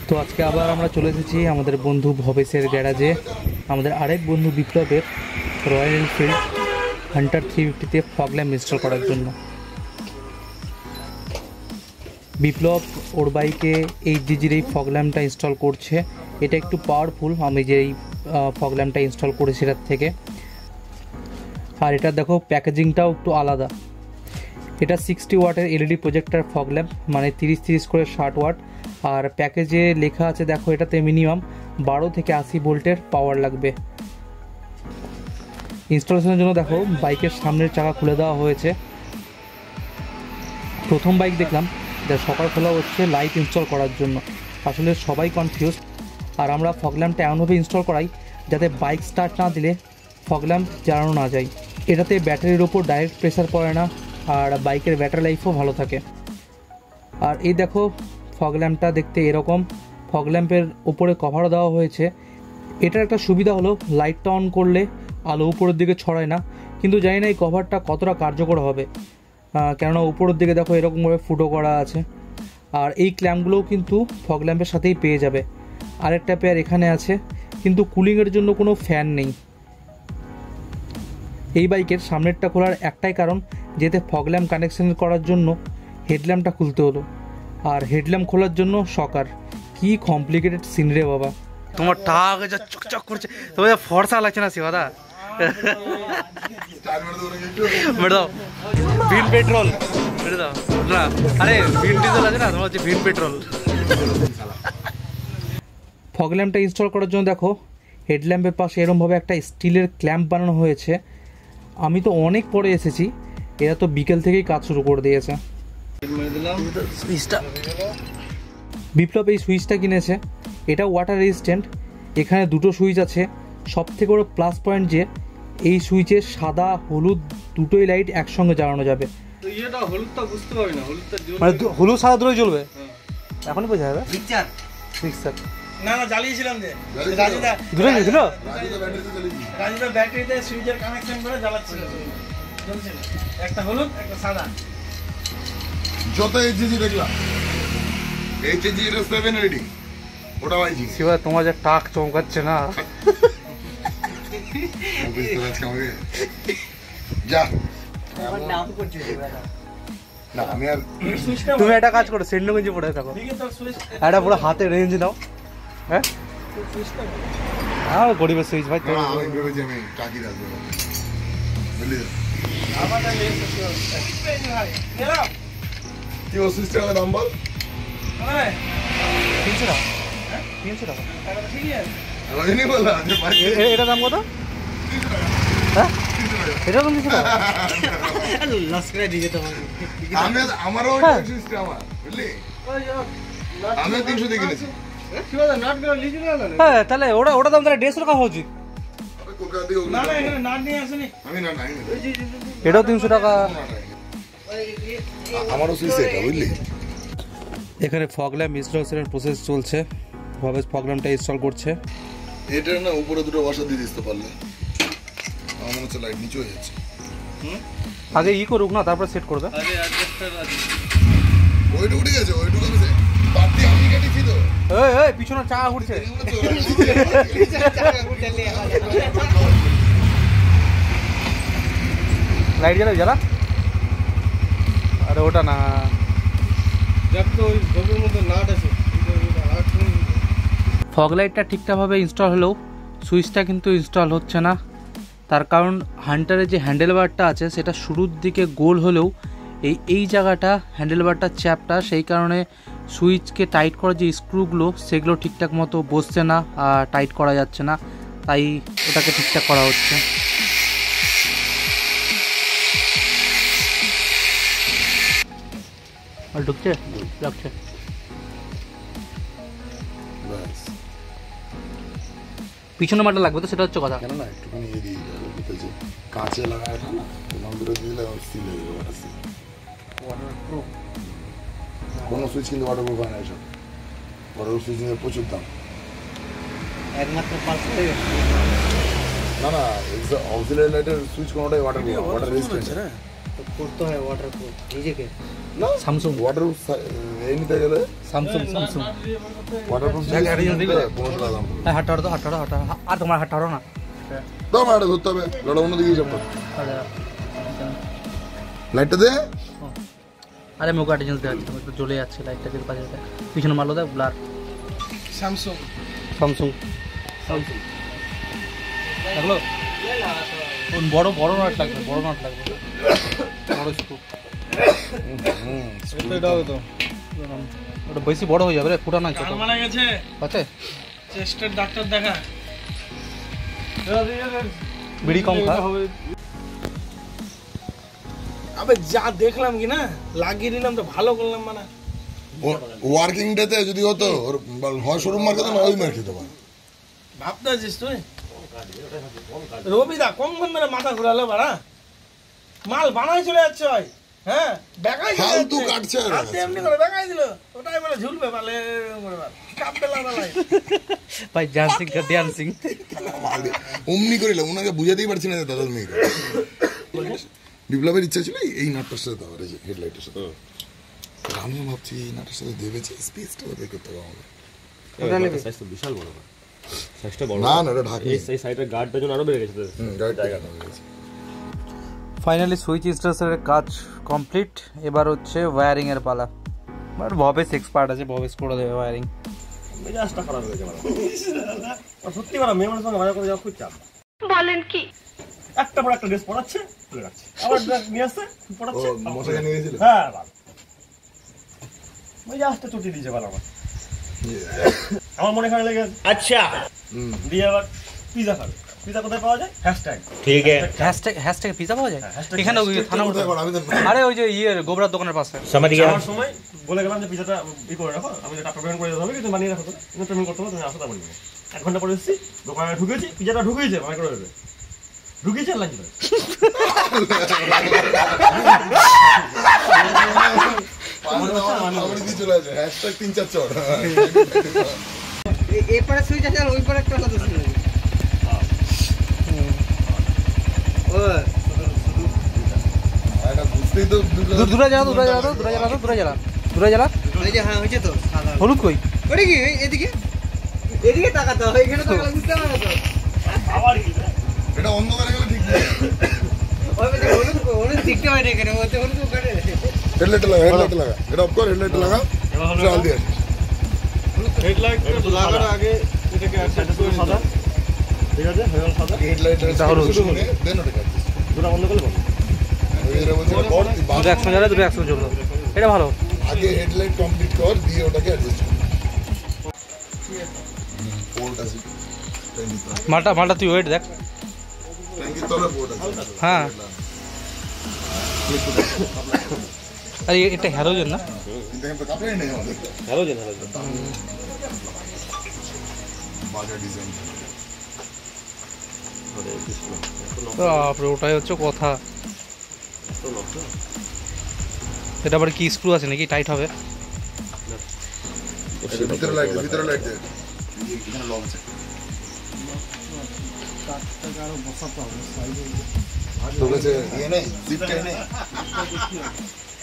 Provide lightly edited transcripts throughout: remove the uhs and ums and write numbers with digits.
তো আজকে আবার আমরা চলে এসেছি আমাদের বন্ধু ভবেশের গ্যারাজে আমাদের আরেক বন্ধু বিপ্লবের রয়্যাল এনফিল্ড হান্টার 350-তে ফগ ল্যাম্প ইনস্টল করার জন্য। বিপ্লব ওর বাইকে 8GGর এই ফগ ল্যাম্পটা ইনস্টল করছে। এটা একটু পাওয়ারফুল আমি যে এই ফগ ল্যাম্পটা ইনস্টল করেছি এটার থেকে। আর এটা দেখো প্যাকেজিংটাও একটু আলাদা। এটা 60 ওয়াটের এলইডি প্রজেক্টর ফগ ল্যাম্প, মানে 30-30 করে 60 ওয়াট। আর প্যাকেজে লেখা আছে দেখো এটাতে মিনিমাম 12 থেকে 80 ভোল্টের পাওয়ার লাগবে। ইনস্টলেশনের জন্য দেখো বাইকের সামনের চাকা খুলে দেওয়া হয়েছে। প্রথম বাইক দেখলাম যা সকাল খোলা হচ্ছে লাইট ইনস্টল করার জন্য। আসলে সবাই কনফিউজ। আর আমরা ফগ ল্যাম্পটা এমনভাবে ইনস্টল করাই যাতে বাইক স্টার্ট না দিলে ফগ ল্যাম্প জ্বালানো না যায়। এটাতে ব্যাটারির ওপর ডাইরেক্ট প্রেসার পড়ে না, আর বাইকের ব্যাটারি লাইফও ভালো থাকে। আর এই দেখো ফগ ল্যাম্পটা দেখতে এরকম। ফগ ল্যাম্পের ওপরে কভারও দেওয়া হয়েছে। এটার একটা সুবিধা হলো লাইটটা অন করলে আলো উপরের দিকে ছড়ায় না, কিন্তু জানি না এই কভারটা কতটা কার্যকর হবে, কেননা উপরের দিকে দেখো এরকমভাবে ফুটো করা আছে। আর এই ক্ল্যাম্পগুলোও কিন্তু ফগ ল্যাম্পের সাথেই পেয়ে যাবে। আরেকটা পেয়ার এখানে আছে, কিন্তু কুলিংয়ের জন্য কোনো ফ্যান নেই। এই বাইকের সামনেরটা খোলার একটাই কারণ, যেতে ফগ ল্যাম্প কানেকশন করার জন্য হেডল্যাম্পটা খুলতে হলো। আর হেডল্যাম্প খোলার জন্য শকার। কি কমপ্লিকেটেড সিন রে বাবা। তোমার টাক যা চকচক করছে, তোমার ফর্সা লাগছে না শিবাদা? মেরে দাও ভিন পেট্রোল, মেরে দাও না। আরে ভিন ডিজেল আছে না, তোমার হচ্ছে ভিন পেট্রোল। ফগ ল্যাম্পটা ইনস্টল করার জন্য দেখো হেডল্যাম্পের পাশে এরমভাবে একটা স্টিলের ক্ল্যাম্প বানানো হয়েছে। আমি তো অনেক পরে এসেছি, এরা তো বিকেল থেকেই কাজ শুরু করে দিয়েছে। বিপ্লব এই সুইচটা কিনেছে। এটা ওয়াটার রেজিস্ট্যান্ট। এখানে দুটো সুইচ আছে। সব থেকে বড় প্লাস পয়েন্ট যে এই সুইচের সাদা হলুদ দুটোই লাইট একসঙ্গে জ্বালানো যাবে। মানে হলুদ সাদা দুটোই জ্বলবে। এখনই বোঝা যাবে। না না জ্বালিয়েছিলাম যে দুটোই জ্বলছিল। রাজুদা ব্যাটারিতে সুইচের কানেকশন করে জ্বালাচ্ছিল, জ্বলছিল। একটা হলুদ একটা সাদা। যত এইচজি দেখলাম এইচজি এর 7 রেডিং ওটা ভাইজি শিবা তোমার যে টাক চমকাচ্ছে না। যা আমার নাম করছিস না আমি আর তুমি একটা কাজ করো, সেন্ডো গেঞ্জি পরে থাকো, একটা পুরো হাতে রেঞ্জ নাও। হ্যাঁ আর গরিবের সুইচ ভাই। আমি ভেবেছি আমি টাকি রাখবো, বুঝলি? কি ও সুইচটার দাম বল? 300 টাকা। 300 টাকা রজনী বললা যে ভাই এটা দাম কত? হ্যাঁ এটা দাম 300 টাকা। লস করে দিয়ে তোমাকে। আমি আমারও সুইচটা আমার, বুঝলি? আমি 300 দিয়ে কিনেছি। হ্যাঁ তাহলে ওটা দাম তাহলে 150 টাকা হওয়া উচিত। না না এখানে নাট নিয়ে আসেনি। আমি না নাই এটাও 300 টাকা। আমারও সুইচ এটা, বুঝলি? এখানে ফগ ল্যাম্প ইনস্টলেশনের প্রসেস চলছে। ভাবে ফগ ল্যাম্পটা ইনস্টল করছে। এটা না উপরে দুটো বসা দিয়ে দিতে পারলে আমার মনে হচ্ছে লাইট নিচে হয়ে যাচ্ছে। আগে করুক না, তারপর সেট করবে। ওইটুকু ঠিক আছে, ওইটুকু আমি বাড়তি আমি কেটেছি তো। এই পিছনে চা ঘুরছে। লাইট জ্বালা। আরে ওটা না, ফগ লাইটটা ঠিকঠাকভাবে ইনস্টল হলেও সুইচটা কিন্তু ইনস্টল হচ্ছে না। তার কারণ হান্টারের যে হ্যান্ডেল বারটা আছে সেটা শুরুর দিকে গোল হলেও এই জায়গাটা হ্যান্ডেল বারটার চ্যাপটা, সেই কারণে সুইচকে টাইট করার যে স্ক্রুগুলো সেগুলো ঠিকঠাক মতো বসছে না আর টাইট করা যাচ্ছে না, তাই ওটাকে ঠিকঠাক করা হচ্ছে। আর ঢুকছে লাগছে। পিছনে মাটা লাগবে তো, সেটা হচ্ছে কথা। কেন না একটুখানি ইয়ে দিয়ে দিতে কাঁচে লাগায় না, নম্বরে দিলে সিল হয়ে যাবে। ওয়াটারপ্রুফ কোনো সুইচ কিন্তু ওয়াটারপ্রুফ হয় না। এসব ওয়াটারপ্রুফ সুইচ নিয়ে প্রচুর দাম। একমাত্র না না অক্সিলারি লাইটের সুইচ কোনোটাই ওয়াটারপ্রুফ, ওয়াটার রেজিস্ট্যান্ট। করতে হয় ওয়াটারপ্রুফ নিজেকে। না স্যামসুং ওয়াটারপ্রুফ এই নিতে গেলে স্যামসুং ওয়াটারপ্রুফ পনেরোশো টাকা দাম হ্যাঁ হাঁটাড়ো তো হাঁটাড়ো আর তোমার হাঁটাড়ো না দাও না, এটা ধরতে হবে, লড়া অন্যদিকে হিসাব কর। লাইটটা দে। আরে মুখ আটে জ্বলতে যাচ্ছে, তো জ্বলে যাচ্ছে লাইটটা দিয়ে কাজে পিছনে মারলো দেখ ব্লার। স্যামসুং স্যামসুং লাগলো বড় বড় নাট লাগবে, বড় নাট লাগবে, বড় স্ক্রু। এটাও তো ওটা বেশি বড় হয়ে যাবে রে, ফুটা না কান মারা গেছে, আছে চেস্টের ডাক্তার দেখা। বিড়ি কম খা। আবে যা দেখলাম কি না লাগিয়ে নিলাম তো ভালো করলাম মানে। ওয়ার্কিং ডেতে যদি হতো ওর হয় শোরুম মার খেতো না ওই মার খেতে পারে। ভাবতে আছিস তুই রবিদা কম মেরে মাথা ঘুরালো বাড়া, মাল বানাই চলে যাচ্ছে হয়। হ্যাঁ বেকাই ফালতু কাটছে আর হাতে এমনি করে বেকাই দিল, ওটাই বলে ঝুলবে বালে করে বার কাঁপবে লাগালাই। ভাই ডান্সিং কর ডান্সিং। অমনি করিলাম, ওনাকে বুঝাতেই পারছি না যে দাদার মেয়ে। বিপ্লবের ইচ্ছা ছিল এই নাটটার সাথে দেওয়ার, এই যে হেডলাইটের সাথে। আমিও ভাবছি এই নাটটার সাথে দেবে যে স্পেসটা ওদের করতে হবে আমাদের। সাইজটা বিশাল বড় না, সাইজটা বড় না না, এটা ঢাকি এই সাইডের গার্ডটার জন্য আরো বেড়ে গেছে। জায়গাটা হয়ে গেছে। ফাইনালি সুইচ ইনস্টলেশনের কাজ কমপ্লিট। এবার হচ্ছে ওয়্যারিং এর পালা। আর ভবেশ এক্সপার্ট আছে, ভবেশ করে দেবে ওয়্যারিং। মেজাজটা খারাপ হয়ে গেছে আমার সত্যি কথা। মেয়ে মানুষের সঙ্গে মজা করে যাওয়া খুব চাপ। বলেন কি একটা পর একটা ড্রেস পরাচ্ছে, তুলে রাখছে, আবার ড্রেস নিয়ে আসছে পরাচ্ছে। মশাকে নিয়ে গেছিল। হ্যাঁ ভালো মেজাজটা চুটি দিয়েছে ভালো আমার মনে খারাপ লেগে গেছে। আচ্ছা দিয়ে আবার পিজা খাবে। পিজা কোথায় পাওয়া যায়? হ্যাশট্যাগ। ঠিক আছে, হ্যাশট্যাগ পিজা পাওয়া যায় hashtag এখানে, ওই থানা কোথায় কর? আমি তো আরে ওই যে গোবরার দোকানের পাশে। আমার সময় বলে গেলাম যে পিজাটা করে রাখো, আমি টাকা পেমেন্ট করে দিতে হবে, কিন্তু বানিয়ে রাখো, তুমি পেমেন্ট করতে হবে, তুমি আসো তা বলবে। 1 ঘন্টা পরে এসেছি, দোকানে ঢুকেছি, পিজাটা ঢুকেছে বানিয়ে করে দেবে, ঢুকেছে আর লাগবে। আমার কি চলে আসে হ্যাশট্যাগ 3-4 চড়। এরপরে সুইচ আছে আর ওই পরে একটা আলাদা সুইচ আছে। ও এটা বুঝতেই তো দূরে জ্বালা, দূরে জ্বালা, দূরে জ্বালা, দূরে জ্বালা, দূরে জ্বালা। এই যে হ্যাঁ হয়েছে তো সাদা। হলুদ কই? ওটা কি এদিকে এদিকে তাকাতে হয়, এখানে তাকালে বুঝতে পারবে তো। আবার কি এটা অন্ধকারে গেলে ঠিক নেই। ওই যে হলুদ হলুদ দেখতে হয় না এখানে, ওতে হলুদ ওখানে। হেডলাইট লাগা, হেডলাইট লাগা, এটা অফ কর, হেডলাইট লাগা, চাল দিয়ে আসিস। হেডলাইট লাগার আগে এটাকে অ্যাডজাস্ট করে সাদা, ঠিক আছে হয়ে গেল সাদা। হেডলাইট শুরু করে দেন ওটা কাট। দুটো বন্ধ করলে বন্ধ। এরা বলছে কর, দুটো একসঙ্গে জ্বালা, দুটো একসঙ্গে জ্বললো, এটা ভালো। আগে হেডলাইট কমপ্লিট কর, দিয়ে ওটাকে অ্যাডজাস্ট কর। পোর্ট আছে মালটা মালটা তুই ওয়েট দেখ। ট্যাঙ্কির তলায় পোর্ট আছে। হ্যাঁ আরে এটা হ্যালোজেন না? দেখেন তো কাপড়ই নেই আমাদের। হ্যালোজেন বাজার ডিজাইন। বাপরে, ওটাই হচ্ছে কথা। এটা আবার কি স্ক্রু আছে নাকি, টাইট হবে? ভিতরে লাইট দে, ভিতরে লাইট দে। এখানে লক আছে। বলেছে ইয়ে নেই, জিপটা নেই।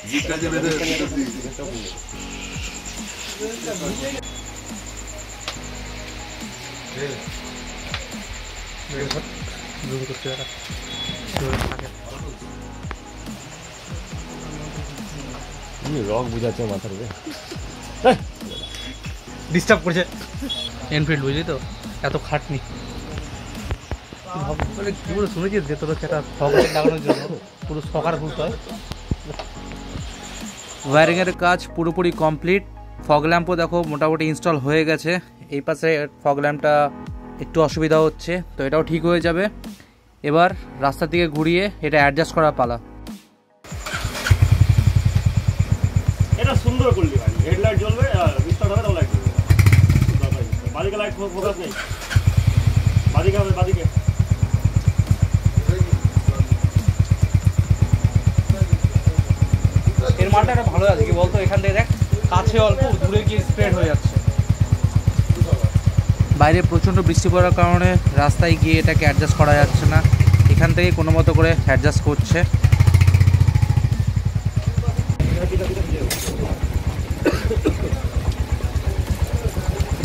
জিপটা যে বেঁধে রক বুঝাচ্ছে মাথার উপরে। ডিস্টার্ব করছে এনফিল্ড, বুঝলি তো এত খাটনি। মানে কি বলে শুনেছিস যে তোর হচ্ছে একটা ফগলাইট লাগানোর জন্য পুরো সকার খুলতে হয়। ওয়্যারিংয়ের কাজ পুরোপুরি কমপ্লিট। ফগ ল্যাম্পও দেখো মোটামুটি ইনস্টল হয়ে গেছে। এই পাশে ফগ ল্যাম্পটা একটু অসুবিধা হচ্ছে, তো এটাও ঠিক হয়ে যাবে। এবার রাস্তার দিকে ঘুরিয়ে এটা অ্যাডজাস্ট করার পালা। এটা সুন্দর করলি ভাই, হেডলাইট জ্বলবে আর স্টার্ট হবে, তাও লাইট জ্বলবে। বাদিকে লাইট ফোকাস নেই, বাদিকে হবে, বাদিকে। এর মালটা একটা ভালো আছে কি বলতো, এখান থেকে দেখ কাছে অল্প, দূরে গিয়ে স্প্রেড হয়ে যাচ্ছে। বাইরে প্রচণ্ড বৃষ্টি পড়ার কারণে রাস্তায় গিয়ে এটাকে অ্যাডজাস্ট করা যাচ্ছে না, এখান থেকে কোনো মতো করে অ্যাডজাস্ট করছে।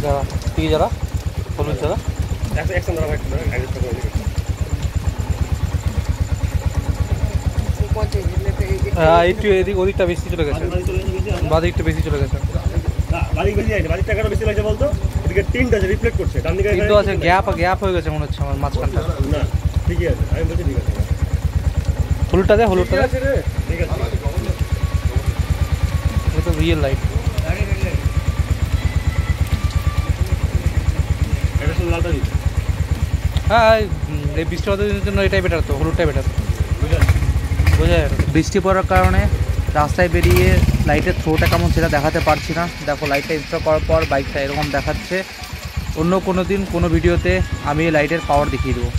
যারা কি যারা হলুদ যারা একশন ধরা ভাই অ্যাডজাস্ট করে দিই একটু এদিক ওদিকটা বেশি চলে গেছে, বাদিকটা বেশি চলে গেছে। বাড়ি বেশি যায়নি, বাড়ির টাকাটা বেশি লাগছে বলতো, এদিকে টিনটা আছে রিফ্লেক্ট করছে, ডান দিকে কিন্তু আছে গ্যাপ হয়ে গেছে মনে হচ্ছে আমার মাঝখানটা। না ঠিকই আছে, আমি বলছি ঠিক আছে, হলুদটা দে, হলুদটা দে, ঠিক আছে। এটা তো রিয়েল লাইট। এটা শুধু লালটা দিচ্ছে, হ্যাঁ এই বৃষ্টি পড়ার জন্য এটাই বেটার, তো হলুদটাই বেটার, বোঝা যায়। বৃষ্টি পড়ার কারণে রাস্তায় বেরিয়ে লাইটের থ্রোটা কেমন সেটা দেখাতে পারছি না। দেখো লাইটটা ইনস্টল করার পর বাইকটা এরকম দেখাচ্ছে। অন্য কোনো দিন কোনো ভিডিওতে আমি এই লাইটের পাওয়ার দেখিয়ে দেবো।